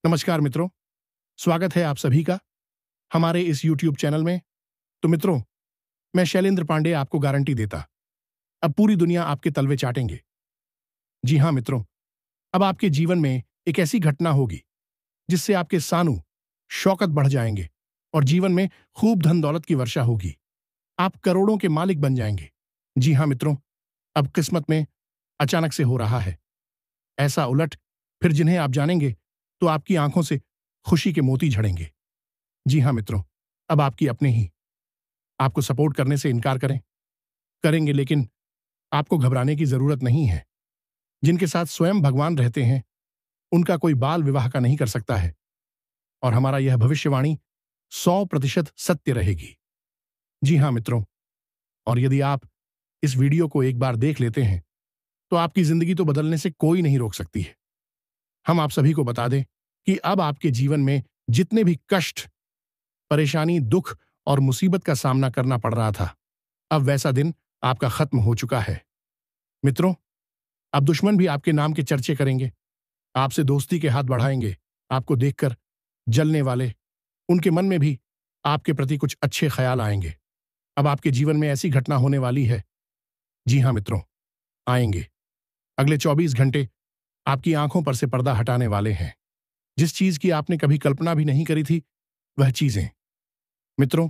नमस्कार मित्रों, स्वागत है आप सभी का हमारे इस YouTube चैनल में। तो मित्रों, मैं शैलेंद्र पांडे आपको गारंटी देता, अब पूरी दुनिया आपके तलवे चाटेंगे। जी हाँ मित्रों, अब आपके जीवन में एक ऐसी घटना होगी जिससे आपके सानू शौकत बढ़ जाएंगे और जीवन में खूब धन दौलत की वर्षा होगी। आप करोड़ों के मालिक बन जाएंगे। जी हाँ मित्रों, अब किस्मत में अचानक से हो रहा है ऐसा उलट, फिर जिन्हें आप जानेंगे तो आपकी आंखों से खुशी के मोती झड़ेंगे। जी हाँ मित्रों, अब आपकी अपने ही आपको सपोर्ट करने से इनकार करेंगे, लेकिन आपको घबराने की जरूरत नहीं है। जिनके साथ स्वयं भगवान रहते हैं उनका कोई बाल विवाह का नहीं कर सकता है, और हमारा यह भविष्यवाणी 100% सत्य रहेगी। जी हाँ मित्रों, और यदि आप इस वीडियो को एक बार देख लेते हैं तो आपकी जिंदगी तो बदलने से कोई नहीं रोक सकती है। हम आप सभी को बता दें कि अब आपके जीवन में जितने भी कष्ट, परेशानी, दुख और मुसीबत का सामना करना पड़ रहा था, अब वैसा दिन आपका खत्म हो चुका है। मित्रों, अब दुश्मन भी आपके नाम के चर्चे करेंगे, आपसे दोस्ती के हाथ बढ़ाएंगे। आपको देखकर जलने वाले, उनके मन में भी आपके प्रति कुछ अच्छे ख्याल आएंगे। अब आपके जीवन में ऐसी घटना होने वाली है। जी हाँ मित्रों, आएंगे। अगले 24 घंटे आपकी आंखों पर से पर्दा हटाने वाले हैं। जिस चीज की आपने कभी कल्पना भी नहीं करी थी, वह चीजें मित्रों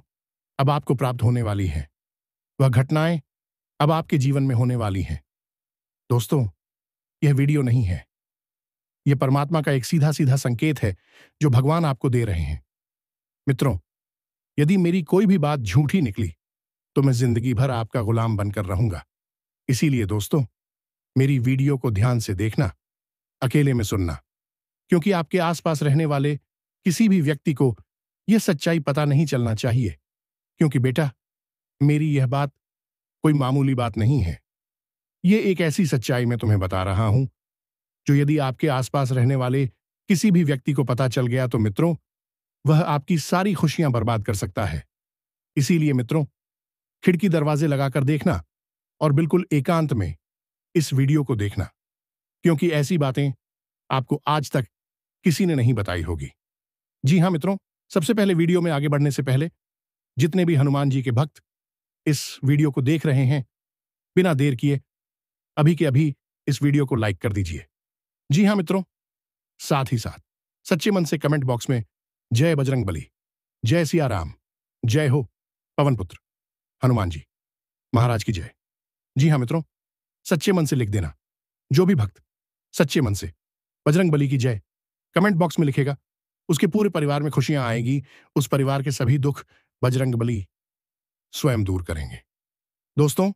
अब आपको प्राप्त होने वाली हैं। वह घटनाएं अब आपके जीवन में होने वाली हैं। दोस्तों, यह वीडियो नहीं है, यह परमात्मा का एक सीधा सीधा संकेत है जो भगवान आपको दे रहे हैं। मित्रों, यदि मेरी कोई भी बात झूठी निकली तो मैं जिंदगी भर आपका गुलाम बनकर रहूंगा। इसीलिए दोस्तों, मेरी वीडियो को ध्यान से देखना, अकेले में सुनना, क्योंकि आपके आसपास रहने वाले किसी भी व्यक्ति को यह सच्चाई पता नहीं चलना चाहिए। क्योंकि बेटा, मेरी यह बात कोई मामूली बात नहीं है। यह एक ऐसी सच्चाई मैं तुम्हें बता रहा हूं जो यदि आपके आसपास रहने वाले किसी भी व्यक्ति को पता चल गया तो मित्रों, वह आपकी सारी खुशियां बर्बाद कर सकता है। इसीलिए मित्रों, खिड़की दरवाजे लगाकर देखना और बिल्कुल एकांत में इस वीडियो को देखना, क्योंकि ऐसी बातें आपको आज तक किसी ने नहीं बताई होगी। जी हां मित्रों, सबसे पहले वीडियो में आगे बढ़ने से पहले जितने भी हनुमान जी के भक्त इस वीडियो को देख रहे हैं, बिना देर किए अभी के अभी इस वीडियो को लाइक कर दीजिए। जी हां मित्रों, साथ ही साथ सच्चे मन से कमेंट बॉक्स में जय बजरंग बली, जय सिया राम, जय हो पवन पुत्र हनुमान जी महाराज की जय। जी हां मित्रों, सच्चे मन से लिख देना। जो भी भक्त सच्चे मन से बजरंग बली की जय कमेंट बॉक्स में लिखेगा, उसके पूरे परिवार में खुशियां आएगी। उस परिवार के सभी दुख बजरंग बली स्वयं दूर करेंगे। दोस्तों,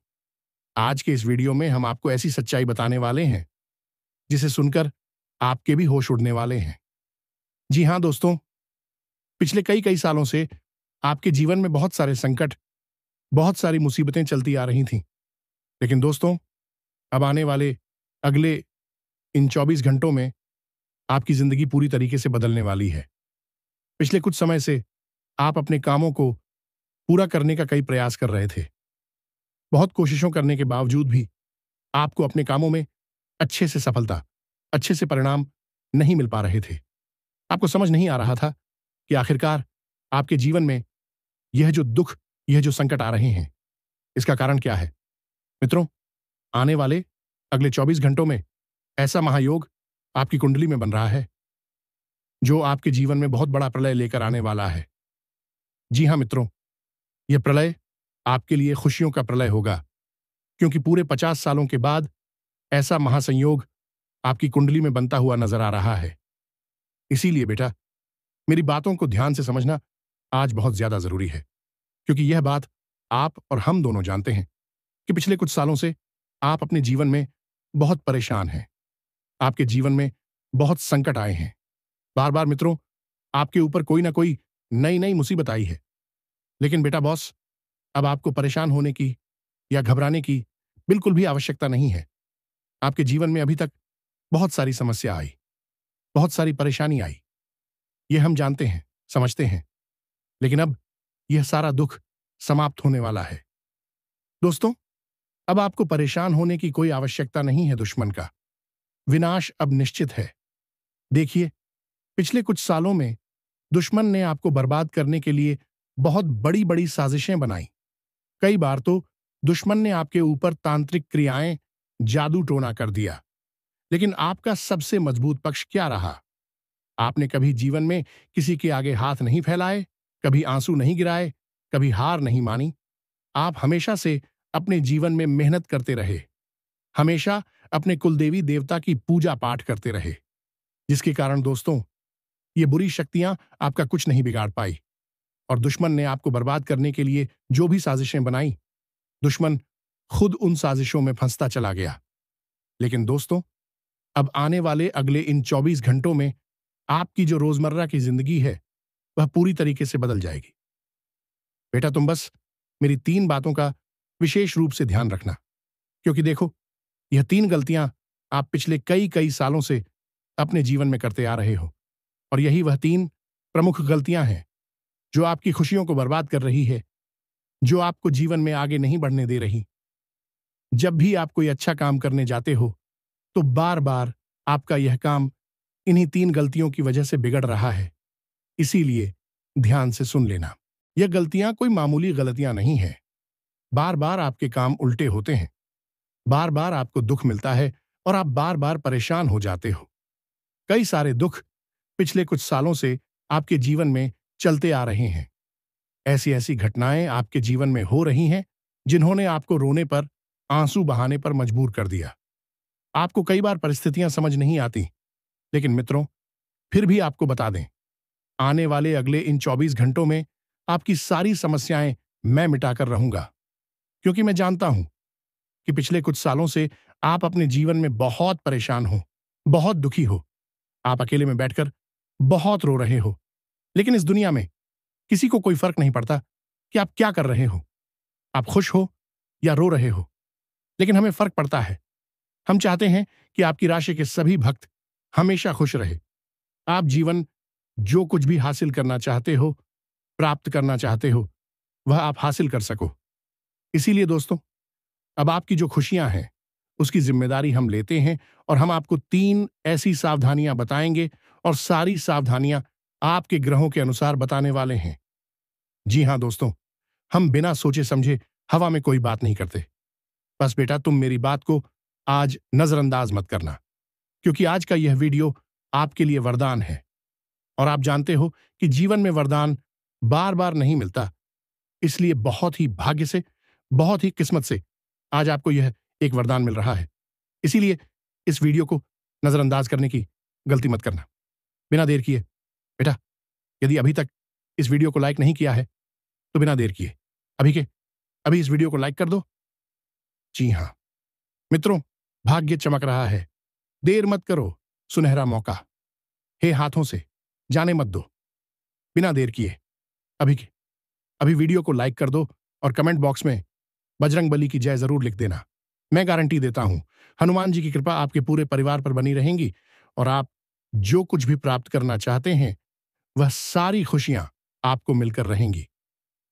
आज के इस वीडियो में हम आपको ऐसी सच्चाई बताने वाले हैं जिसे सुनकर आपके भी होश उड़ने वाले हैं। जी हां दोस्तों, पिछले कई कई सालों से आपके जीवन में बहुत सारे संकट, बहुत सारी मुसीबतें चलती आ रही थीं। लेकिन दोस्तों, अब आने वाले अगले इन 24 घंटों में आपकी जिंदगी पूरी तरीके से बदलने वाली है। पिछले कुछ समय से आप अपने कामों को पूरा करने का कई प्रयास कर रहे थे। बहुत कोशिशों करने के बावजूद भी आपको अपने कामों में अच्छे से सफलता, अच्छे से परिणाम नहीं मिल पा रहे थे। आपको समझ नहीं आ रहा था कि आखिरकार आपके जीवन में यह जो दुख, यह जो संकट आ रहे हैं, इसका कारण क्या है। मित्रों, आने वाले अगले 24 घंटों में ऐसा महायोग आपकी कुंडली में बन रहा है जो आपके जीवन में बहुत बड़ा प्रलय लेकर आने वाला है। जी हां मित्रों, यह प्रलय आपके लिए खुशियों का प्रलय होगा, क्योंकि पूरे 50 सालों के बाद ऐसा महासंयोग आपकी कुंडली में बनता हुआ नजर आ रहा है। इसीलिए बेटा, मेरी बातों को ध्यान से समझना आज बहुत ज्यादा जरूरी है, क्योंकि यह बात आप और हम दोनों जानते हैं कि पिछले कुछ सालों से आप अपने जीवन में बहुत परेशान हैं। आपके जीवन में बहुत संकट आए हैं। बार बार मित्रों, आपके ऊपर कोई ना कोई नई नई मुसीबत आई है। लेकिन बेटा बॉस, अब आपको परेशान होने की या घबराने की बिल्कुल भी आवश्यकता नहीं है। आपके जीवन में अभी तक बहुत सारी समस्या आई, बहुत सारी परेशानी आई, यह हम जानते हैं, समझते हैं। लेकिन अब यह सारा दुख समाप्त होने वाला है। दोस्तों, अब आपको परेशान होने की कोई आवश्यकता नहीं है। दुश्मन का विनाश अब निश्चित है। देखिए, पिछले कुछ सालों में दुश्मन ने आपको बर्बाद करने के लिए बहुत बड़ी बड़ी साजिशें बनाई। कई बार तो दुश्मन ने आपके ऊपर तांत्रिक क्रियाएं, जादू टोना कर दिया। लेकिन आपका सबसे मजबूत पक्ष क्या रहा? आपने कभी जीवन में किसी के आगे हाथ नहीं फैलाए, कभी आंसू नहीं गिराए, कभी हार नहीं मानी। आप हमेशा से अपने जीवन में मेहनत करते रहे, हमेशा अपने कुलदेवी देवता की पूजा पाठ करते रहे, जिसके कारण दोस्तों ये बुरी शक्तियां आपका कुछ नहीं बिगाड़ पाई। और दुश्मन ने आपको बर्बाद करने के लिए जो भी साजिशें बनाई, दुश्मन खुद उन साजिशों में फंसता चला गया। लेकिन दोस्तों, अब आने वाले अगले इन 24 घंटों में आपकी जो रोजमर्रा की जिंदगी है वह पूरी तरीके से बदल जाएगी। बेटा, तुम बस मेरी 3 बातों का विशेष रूप से ध्यान रखना, क्योंकि देखो, यह 3 गलतियां आप पिछले कई कई सालों से अपने जीवन में करते आ रहे हो, और यही वह 3 प्रमुख गलतियां हैं जो आपकी खुशियों को बर्बाद कर रही है, जो आपको जीवन में आगे नहीं बढ़ने दे रही। जब भी आप कोई अच्छा काम करने जाते हो तो बार बार आपका यह काम इन्हीं 3 गलतियों की वजह से बिगड़ रहा है। इसीलिए ध्यान से सुन लेना। यह गलतियां कोई मामूली गलतियां नहीं हैं। बार बार आपके काम उल्टे होते हैं, बार बार आपको दुख मिलता है और आप बार बार परेशान हो जाते हो। कई सारे दुख पिछले कुछ सालों से आपके जीवन में चलते आ रहे हैं। ऐसी ऐसी घटनाएं आपके जीवन में हो रही हैं जिन्होंने आपको रोने पर, आंसू बहाने पर मजबूर कर दिया। आपको कई बार परिस्थितियां समझ नहीं आती, लेकिन मित्रों, फिर भी आपको बता दें, आने वाले अगले इन 24 घंटों में आपकी सारी समस्याएं मैं मिटाकर रहूंगा। क्योंकि मैं जानता हूं कि पिछले कुछ सालों से आप अपने जीवन में बहुत परेशान हो, बहुत दुखी हो। आप अकेले में बैठकर बहुत रो रहे हो। लेकिन इस दुनिया में किसी को कोई फर्क नहीं पड़ता कि आप क्या कर रहे हो, आप खुश हो या रो रहे हो। लेकिन हमें फर्क पड़ता है। हम चाहते हैं कि आपकी राशि के सभी भक्त हमेशा खुश रहे। आप जीवन जो कुछ भी हासिल करना चाहते हो, प्राप्त करना चाहते हो, वह आप हासिल कर सको। इसीलिए दोस्तों, अब आपकी जो खुशियां हैं उसकी जिम्मेदारी हम लेते हैं, और हम आपको 3 ऐसी सावधानियां बताएंगे, और सारी सावधानियां आपके ग्रहों के अनुसार बताने वाले हैं। जी हां दोस्तों, हम बिना सोचे समझे हवा में कोई बात नहीं करते। बस बेटा, तुम मेरी बात को आज नजरअंदाज मत करना, क्योंकि आज का यह वीडियो आपके लिए वरदान है। और आप जानते हो कि जीवन में वरदान बार बार नहीं मिलता, इसलिए बहुत ही भाग्य से, बहुत ही किस्मत से आज आपको यह एक वरदान मिल रहा है। इसीलिए इस वीडियो को नजरअंदाज करने की गलती मत करना। बिना देर किए बेटा, यदि अभी तक इस वीडियो को लाइक नहीं किया है तो बिना देर किए अभी के अभी इस वीडियो को लाइक कर दो। जी हां मित्रों, भाग्य चमक रहा है, देर मत करो, सुनहरा मौका हे हाथों से जाने मत दो। बिना देर किए अभी के अभी वीडियो को लाइक कर दो, और कमेंट बॉक्स में बजरंगबली की जय जरूर लिख देना। मैं गारंटी देता हूं, हनुमान जी की कृपा आपके पूरे परिवार पर बनी रहेंगी, और आप जो कुछ भी प्राप्त करना चाहते हैं वह सारी खुशियां आपको मिलकर रहेंगी।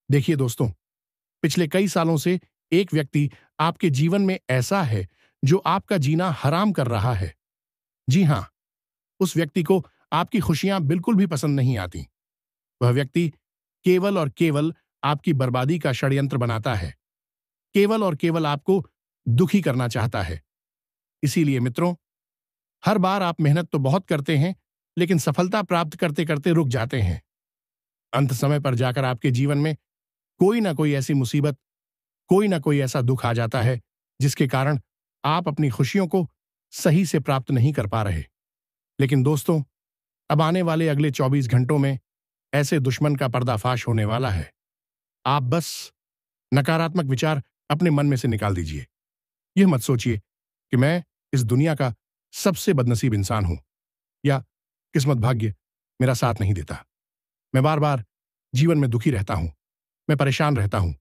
देखिए दोस्तों, पिछले कई सालों से एक व्यक्ति आपके जीवन में ऐसा है जो आपका जीना हराम कर रहा है। जी हां, उस व्यक्ति को आपकी खुशियां बिल्कुल भी पसंद नहीं आती। वह व्यक्ति केवल और केवल आपकी बर्बादी का षड्यंत्र बनाता है, केवल और केवल आपको दुखी करना चाहता है। इसीलिए मित्रों, हर बार आप मेहनत तो बहुत करते हैं, लेकिन सफलता प्राप्त करते करते रुक जाते हैं। अंत समय पर जाकर आपके जीवन में कोई ना कोई ऐसी मुसीबत, कोई ना कोई ऐसा दुख आ जाता है जिसके कारण आप अपनी खुशियों को सही से प्राप्त नहीं कर पा रहे। लेकिन दोस्तों, अब आने वाले अगले 24 घंटों में ऐसे दुश्मन का पर्दाफाश होने वाला है। आप बस नकारात्मक विचार अपने मन में से निकाल दीजिए। यह मत सोचिए कि मैं इस दुनिया का सबसे बदनसीब इंसान हूं, या किस्मत भाग्य मेरा साथ नहीं देता, मैं बार बार जीवन में दुखी रहता हूं, मैं परेशान रहता हूं।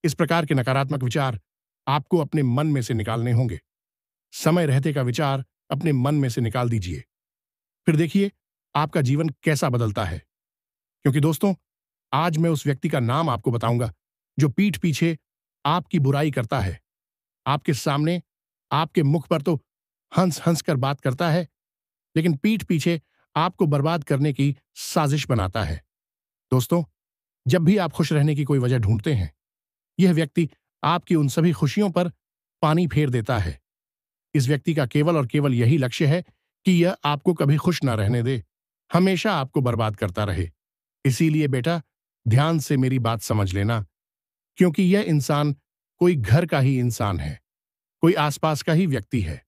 इस प्रकार के नकारात्मक विचार आपको अपने मन में से निकालने होंगे। समय रहते का विचार अपने मन में से निकाल दीजिए, फिर देखिए आपका जीवन कैसा बदलता है। क्योंकि दोस्तों, आज मैं उस व्यक्ति का नाम आपको बताऊंगा जो पीठ पीछे आपकी बुराई करता है। आपके सामने, आपके मुख पर तो हंस हंस कर बात करता है, लेकिन पीठ पीछे आपको बर्बाद करने की साजिश बनाता है। दोस्तों, जब भी आप खुश रहने की कोई वजह ढूंढते हैं, यह व्यक्ति आपकी उन सभी खुशियों पर पानी फेर देता है। इस व्यक्ति का केवल और केवल यही लक्ष्य है कि यह आपको कभी खुश ना रहने दे, हमेशा आपको बर्बाद करता रहे। इसीलिए बेटा, ध्यान से मेरी बात समझ लेना, क्योंकि यह इंसान कोई घर का ही इंसान है, कोई आसपास का ही व्यक्ति है।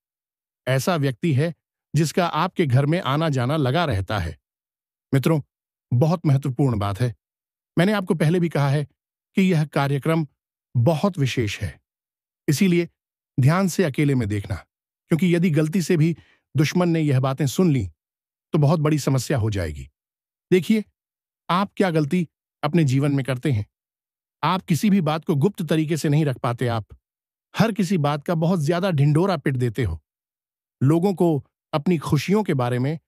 ऐसा व्यक्ति है जिसका आपके घर में आना जाना लगा रहता है। मित्रों, बहुत महत्वपूर्ण बात है। मैंने आपको पहले भी कहा है कि यह कार्यक्रम बहुत विशेष है। इसीलिए ध्यान से अकेले में देखना, क्योंकि यदि गलती से भी दुश्मन ने यह बातें सुन ली तो बहुत बड़ी समस्या हो जाएगी। देखिए, आप क्या गलती अपने जीवन में करते हैं। आप किसी भी बात को गुप्त तरीके से नहीं रख पाते। आप हर किसी बात का बहुत ज्यादा ढिंढोरा पिट देते हो। लोगों को अपनी खुशियों के बारे में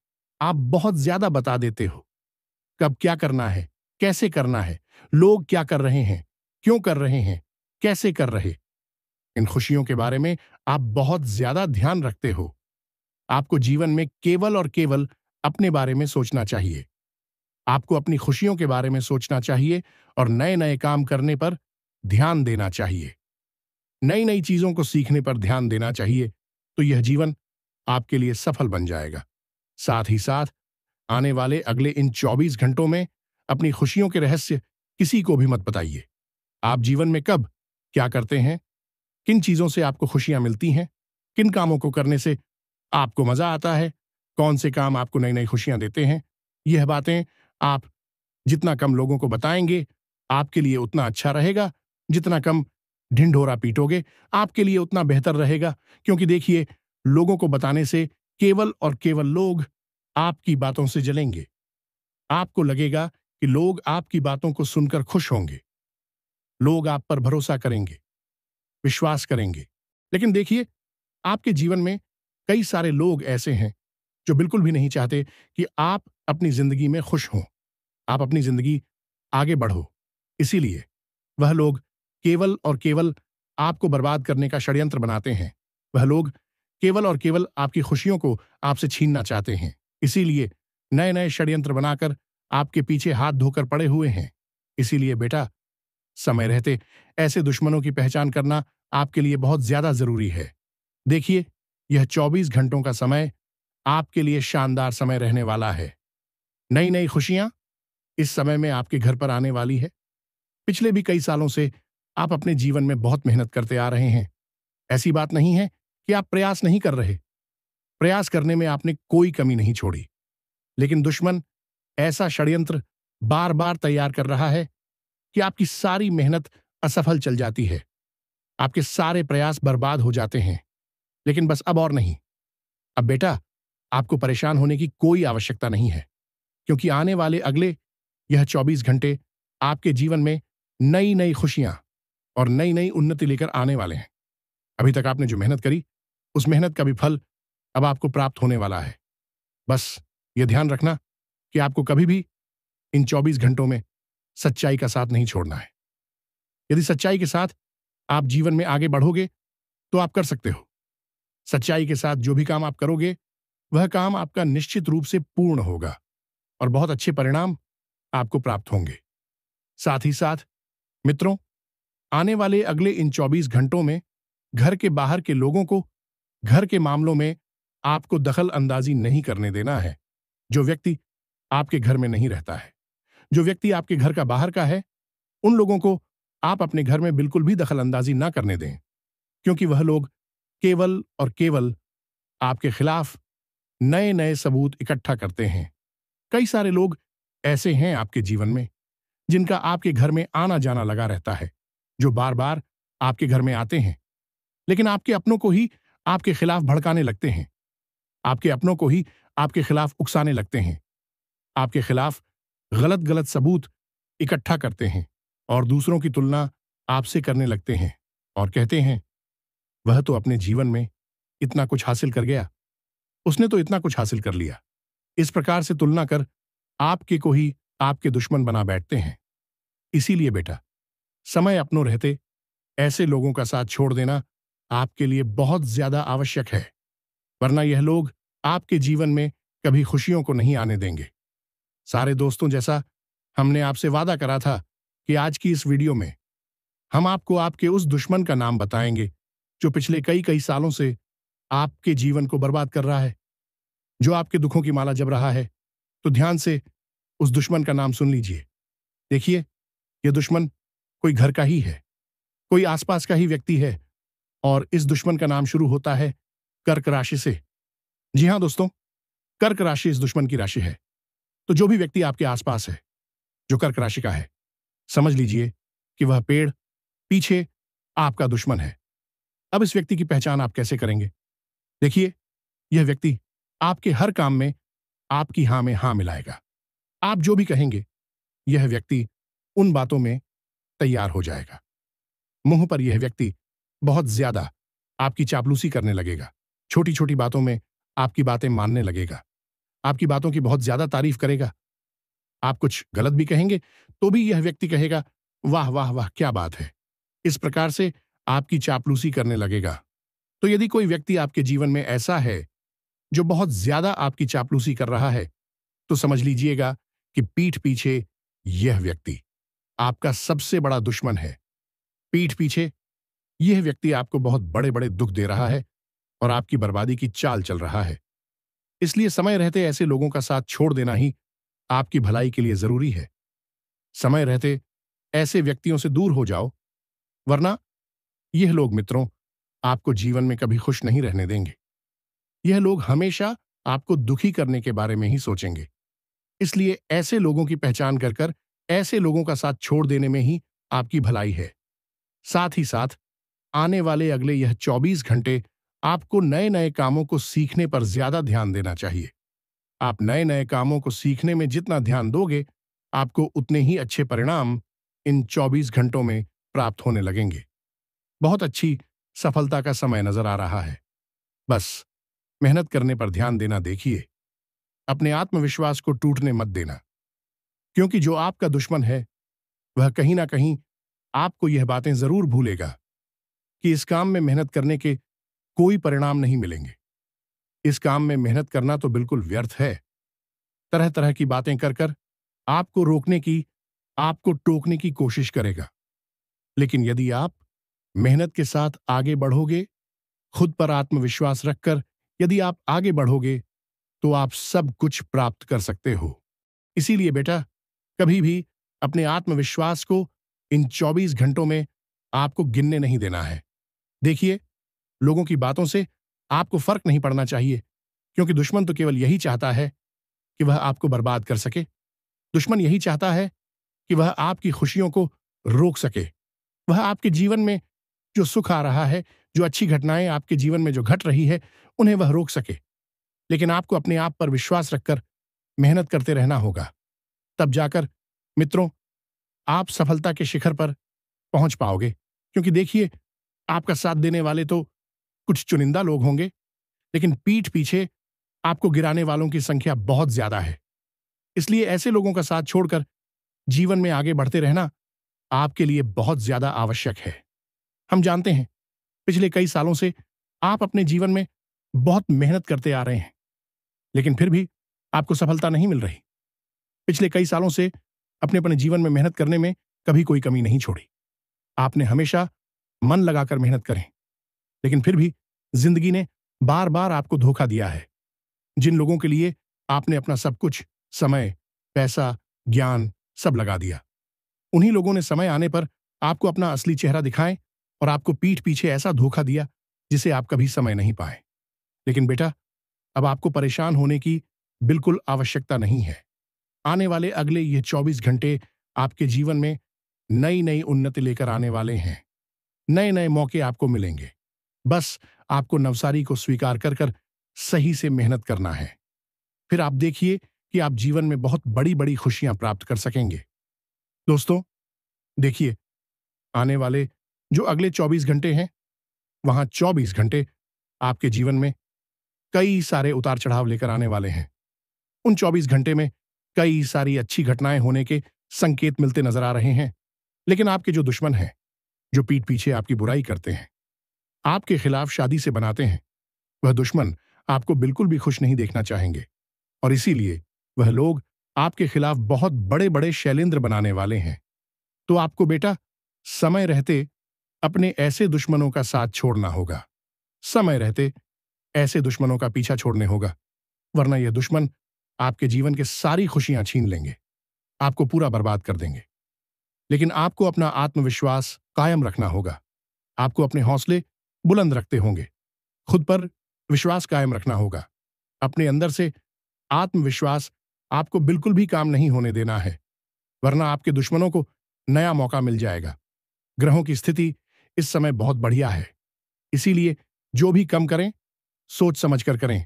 आप बहुत ज्यादा बता देते हो। कब क्या करना है, कैसे करना है, लोग क्या कर रहे हैं, क्यों कर रहे हैं, कैसे कर रहे। इन खुशियों के बारे में आप बहुत ज्यादा ध्यान रखते हो। आपको जीवन में केवल और केवल अपने बारे में सोचना चाहिए। आपको अपनी खुशियों के बारे में सोचना चाहिए और नए नए काम करने पर ध्यान देना चाहिए। नई नई चीजों को सीखने पर ध्यान देना चाहिए, तो यह जीवन आपके लिए सफल बन जाएगा। साथ ही साथ आने वाले अगले इन 24 घंटों में अपनी खुशियों के रहस्य किसी को भी मत बताइए। आप जीवन में कब क्या करते हैं, किन चीजों से आपको खुशियां मिलती हैं, किन कामों को करने से आपको मजा आता है, कौन से काम आपको नई नई खुशियां देते हैं, यह बातें आप जितना कम लोगों को बताएंगे आपके लिए उतना अच्छा रहेगा। जितना कम ढिंढोरा पीटोगे आपके लिए उतना बेहतर रहेगा। क्योंकि देखिए, लोगों को बताने से केवल और केवल लोग आपकी बातों से जलेंगे। आपको लगेगा कि लोग आपकी बातों को सुनकर खुश होंगे, लोग आप पर भरोसा करेंगे, विश्वास करेंगे। लेकिन देखिए, आपके जीवन में कई सारे लोग ऐसे हैं जो बिल्कुल भी नहीं चाहते कि आप अपनी जिंदगी में खुश हों, आप अपनी जिंदगी आगे बढ़ो। इसीलिए वह लोग केवल और केवल आपको बर्बाद करने का षड्यंत्र बनाते हैं। वह लोग केवल और केवल आपकी खुशियों को आपसे छीनना चाहते हैं। इसीलिए नए नए षड्यंत्र बनाकर आपके पीछे हाथ धोकर पड़े हुए हैं। इसीलिए बेटा, समय रहते ऐसे दुश्मनों की पहचान करना आपके लिए बहुत ज्यादा जरूरी है। देखिए, यह 24 घंटों का समय आपके लिए शानदार समय रहने वाला है। नई नई खुशियां इस समय में आपके घर पर आने वाली है। पिछले भी कई सालों से आप अपने जीवन में बहुत मेहनत करते आ रहे हैं। ऐसी बात नहीं है कि आप प्रयास नहीं कर रहे। प्रयास करने में आपने कोई कमी नहीं छोड़ी। लेकिन दुश्मन ऐसा षड्यंत्र बार बार तैयार कर रहा है कि आपकी सारी मेहनत असफल चल जाती है। आपके सारे प्रयास बर्बाद हो जाते हैं। लेकिन बस अब और नहीं। अब बेटा, आपको परेशान होने की कोई आवश्यकता नहीं है, क्योंकि आने वाले अगले यह 24 घंटे आपके जीवन में नई नई खुशियां और नई नई उन्नति लेकर आने वाले हैं। अभी तक आपने जो मेहनत करी, उस मेहनत का भी फल अब आपको प्राप्त होने वाला है। बस यह ध्यान रखना कि आपको कभी भी इन 24 घंटों में सच्चाई का साथ नहीं छोड़ना है। यदि सच्चाई के साथ आप जीवन में आगे बढ़ोगे तो आप कर सकते हो। सच्चाई के साथ जो भी काम आप करोगे, वह काम आपका निश्चित रूप से पूर्ण होगा और बहुत अच्छे परिणाम आपको प्राप्त होंगे। साथ ही साथ मित्रों, आने वाले अगले इन 24 घंटों में घर के बाहर के लोगों को घर के मामलों में आपको दखल अंदाजी नहीं करने देना है। जो व्यक्ति आपके घर में नहीं रहता है, जो व्यक्ति आपके घर का बाहर का है, उन लोगों को आप अपने घर में बिल्कुल भी दखल अंदाजी ना करने दें, क्योंकि वह लोग केवल और केवल आपके खिलाफ नए नए सबूत इकट्ठा करते हैं। कई सारे लोग ऐसे हैं आपके जीवन में जिनका आपके घर में आना जाना लगा रहता है, जो बार बार आपके घर में आते हैं, लेकिन आपके अपनों को ही आपके खिलाफ भड़काने लगते हैं। आपके अपनों को ही आपके खिलाफ उकसाने लगते हैं। आपके खिलाफ गलत गलत सबूत इकट्ठा करते हैं और दूसरों की तुलना आपसे करने लगते हैं और कहते हैं, वह तो अपने जीवन में इतना कुछ हासिल कर गया, उसने तो इतना कुछ हासिल कर लिया। इस प्रकार से तुलना कर आपके को ही आपके दुश्मन बना बैठते हैं। इसीलिए बेटा, समय अपनों रहते ऐसे लोगों का साथ छोड़ देना आपके लिए बहुत ज्यादा आवश्यक है, वरना यह लोग आपके जीवन में कभी खुशियों को नहीं आने देंगे। सारे दोस्तों, जैसा हमने आपसे वादा करा था कि आज की इस वीडियो में हम आपको आपके उस दुश्मन का नाम बताएंगे जो पिछले कई कई सालों से आपके जीवन को बर्बाद कर रहा है, जो आपके दुखों की माला जप रहा है। तो ध्यान से उस दुश्मन का नाम सुन लीजिए। देखिए, यह दुश्मन कोई घर का ही है, कोई आसपास का ही व्यक्ति है, और इस दुश्मन का नाम शुरू होता है कर्क राशि से। जी हां दोस्तों, कर्क राशि इस दुश्मन की राशि है। तो जो भी व्यक्ति आपके आसपास है जो कर्क राशि का है, समझ लीजिए कि वह पेड़ पीछे आपका दुश्मन है। अब इस व्यक्ति की पहचान आप कैसे करेंगे? देखिए, यह व्यक्ति आपके हर काम में आपकी हां में हां मिलाएगा। आप जो भी कहेंगे, यह व्यक्ति उन बातों में तैयार हो जाएगा। मुंह पर यह व्यक्ति बहुत ज्यादा आपकी चापलूसी करने लगेगा। छोटी छोटी बातों में आपकी बातें मानने लगेगा। आपकी बातों की बहुत ज्यादा तारीफ करेगा। आप कुछ गलत भी कहेंगे तो भी यह व्यक्ति कहेगा, वाह वाह वाह, क्या बात है। इस प्रकार से आपकी चापलूसी करने लगेगा। तो यदि कोई व्यक्ति आपके जीवन में ऐसा है जो बहुत ज्यादा आपकी चापलूसी कर रहा है, तो समझ लीजिएगा कि पीठ पीछे यह व्यक्ति आपका सबसे बड़ा दुश्मन है। पीठ पीछे यह व्यक्ति आपको बहुत बड़े बड़े दुख दे रहा है और आपकी बर्बादी की चाल चल रहा है। इसलिए समय रहते ऐसे लोगों का साथ छोड़ देना ही आपकी भलाई के लिए जरूरी है। समय रहते ऐसे व्यक्तियों से दूर हो जाओ, वरना यह लोग मित्रों आपको जीवन में कभी खुश नहीं रहने देंगे। यह लोग हमेशा आपको दुखी करने के बारे में ही सोचेंगे। इसलिए ऐसे लोगों की पहचान कर कर ऐसे लोगों का साथ छोड़ देने में ही आपकी भलाई है। साथ ही साथ आने वाले अगले यह 24 घंटे आपको नए नए कामों को सीखने पर ज्यादा ध्यान देना चाहिए। आप नए नए कामों को सीखने में जितना ध्यान दोगे, आपको उतने ही अच्छे परिणाम इन 24 घंटों में प्राप्त होने लगेंगे। बहुत अच्छी सफलता का समय नजर आ रहा है। बस मेहनत करने पर ध्यान देना देखिए। अपने आत्मविश्वास को टूटने मत देना, क्योंकि जो आपका दुश्मन है वह कहीं ना कहीं आपको यह बातें जरूर भूलेगा कि इस काम में मेहनत करने के कोई परिणाम नहीं मिलेंगे। इस काम में मेहनत करना तो बिल्कुल व्यर्थ है। तरह तरह की बातें कर कर आपको रोकने की, आपको टोकने की कोशिश करेगा। लेकिन यदि आप मेहनत के साथ आगे बढ़ोगे, खुद पर आत्मविश्वास रखकर यदि आप आगे बढ़ोगे, तो आप सब कुछ प्राप्त कर सकते हो। इसीलिए बेटा, कभी भी अपने आत्मविश्वास को इन 24 घंटों में आपको गिनने नहीं देना है। देखिए, लोगों की बातों से आपको फर्क नहीं पड़ना चाहिए, क्योंकि दुश्मन तो केवल यही चाहता है कि वह आपको बर्बाद कर सके। दुश्मन यही चाहता है कि वह आपकी खुशियों को रोक सके। वह आपके जीवन में जो सुख आ रहा है, जो अच्छी घटनाएं आपके जीवन में जो घट रही है, उन्हें वह रोक सके। लेकिन आपको अपने आप पर विश्वास रखकर मेहनत करते रहना होगा। तब जाकर मित्रों आप सफलता के शिखर पर पहुंच पाओगे। क्योंकि देखिए, आपका साथ देने वाले तो कुछ चुनिंदा लोग होंगे, लेकिन पीठ पीछे आपको गिराने वालों की संख्या बहुत ज्यादा है। इसलिए ऐसे लोगों का साथ छोड़कर जीवन में आगे बढ़ते रहना आपके लिए बहुत ज्यादा आवश्यक है। हम जानते हैं, पिछले कई सालों से आप अपने जीवन में बहुत मेहनत करते आ रहे हैं, लेकिन फिर भी आपको सफलता नहीं मिल रही। पिछले कई सालों से अपने अपने जीवन में मेहनत करने में कभी कोई कमी नहीं छोड़ी। आपने हमेशा मन लगाकर मेहनत करें, लेकिन फिर भी जिंदगी ने बार बार आपको धोखा दिया है। जिन लोगों के लिए आपने अपना सब कुछ, समय, पैसा, ज्ञान सब लगा दिया, उन्हीं लोगों ने समय आने पर आपको अपना असली चेहरा दिखाएं और आपको पीठ पीछे ऐसा धोखा दिया जिसे आप कभी समय नहीं पाए। लेकिन बेटा, अब आपको परेशान होने की बिल्कुल आवश्यकता नहीं है। आने वाले अगले ये 24 घंटे आपके जीवन में नई नई उन्नति लेकर आने वाले हैं। नए नए मौके आपको मिलेंगे। बस आपको नवसारी को स्वीकार कर कर सही से मेहनत करना है। फिर आप देखिए कि आप जीवन में बहुत बड़ी बड़ी खुशियां प्राप्त कर सकेंगे। दोस्तों देखिए, आने वाले जो अगले 24 घंटे हैं, वहां 24 घंटे आपके जीवन में कई सारे उतार चढ़ाव लेकर आने वाले हैं। उन 24 घंटे में कई सारी अच्छी घटनाएं होने के संकेत मिलते नजर आ रहे हैं। लेकिन आपके जो दुश्मन हैं, जो पीठ पीछे आपकी बुराई करते हैं, आपके खिलाफ शादी से बनाते हैं, वह दुश्मन आपको बिल्कुल भी खुश नहीं देखना चाहेंगे। और इसीलिए वह लोग आपके खिलाफ बहुत बड़े बड़े शैलेंद्र बनाने वाले हैं। तो आपको बेटा समय रहते अपने ऐसे दुश्मनों का साथ छोड़ना होगा, समय रहते ऐसे दुश्मनों का पीछा छोड़ने होगा, वरना यह दुश्मन आपके जीवन के सारी खुशियां छीन लेंगे, आपको पूरा बर्बाद कर देंगे। लेकिन आपको अपना आत्मविश्वास कायम रखना होगा, आपको अपने हौसले बुलंद रखते होंगे, खुद पर विश्वास कायम रखना होगा। अपने अंदर से आत्मविश्वास आपको बिल्कुल भी काम नहीं होने देना है, वरना आपके दुश्मनों को नया मौका मिल जाएगा। ग्रहों की स्थिति इस समय बहुत बढ़िया है, इसीलिए जो भी कम करें सोच समझकर करें,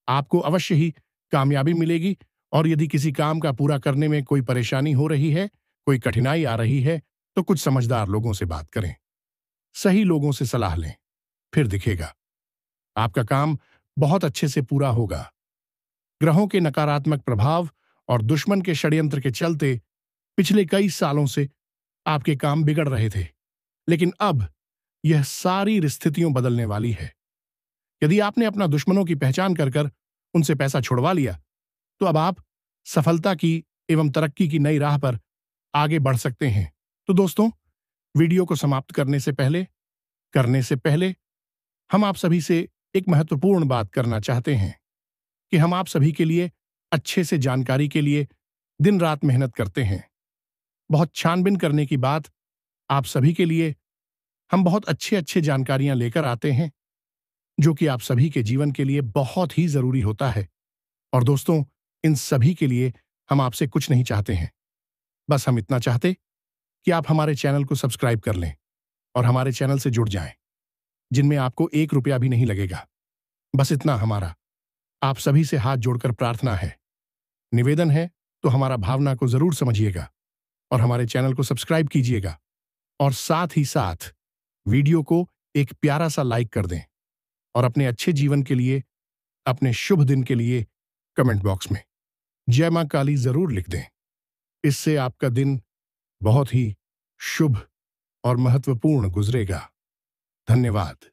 आपको अवश्य ही कामयाबी मिलेगी। और यदि किसी काम का पूरा करने में कोई परेशानी हो रही है, कोई कठिनाई आ रही है, तो कुछ समझदार लोगों से बात करें, सही लोगों से सलाह लें, फिर दिखेगा आपका काम बहुत अच्छे से पूरा होगा। ग्रहों के नकारात्मक प्रभाव और दुश्मन के षड्यंत्र के चलते पिछले कई सालों से आपके काम बिगड़ रहे थे, लेकिन अब यह सारी स्थितियों बदलने वाली है। यदि आपने अपना दुश्मनों की पहचान कर कर उनसे पैसा छुड़वा लिया, तो अब आप सफलता की एवं तरक्की की नई राह पर आगे बढ़ सकते हैं। तो दोस्तों, वीडियो को समाप्त करने से पहले हम आप सभी से एक महत्वपूर्ण बात करना चाहते हैं कि हम आप सभी के लिए अच्छे से जानकारी के लिए दिन रात मेहनत करते हैं। बहुत छानबीन करने की बात आप सभी के लिए हम बहुत अच्छे अच्छे जानकारियां लेकर आते हैं, जो कि आप सभी के जीवन के लिए बहुत ही जरूरी होता है। और दोस्तों, इन सभी के लिए हम आपसे कुछ नहीं चाहते हैं, बस हम इतना चाहते कि आप हमारे चैनल को सब्सक्राइब कर लें और हमारे चैनल से जुड़ जाएं, जिनमें आपको 1 रुपया भी नहीं लगेगा। बस इतना हमारा आप सभी से हाथ जोड़कर प्रार्थना है, निवेदन है। तो हमारा भावना को जरूर समझिएगा और हमारे चैनल को सब्सक्राइब कीजिएगा, और साथ ही साथ वीडियो को एक प्यारा सा लाइक कर दें और अपने अच्छे जीवन के लिए, अपने शुभ दिन के लिए कमेंट बॉक्स में जय मां काली जरूर लिख दें। इससे आपका दिन बहुत ही शुभ और महत्वपूर्ण गुजरेगा। धन्यवाद।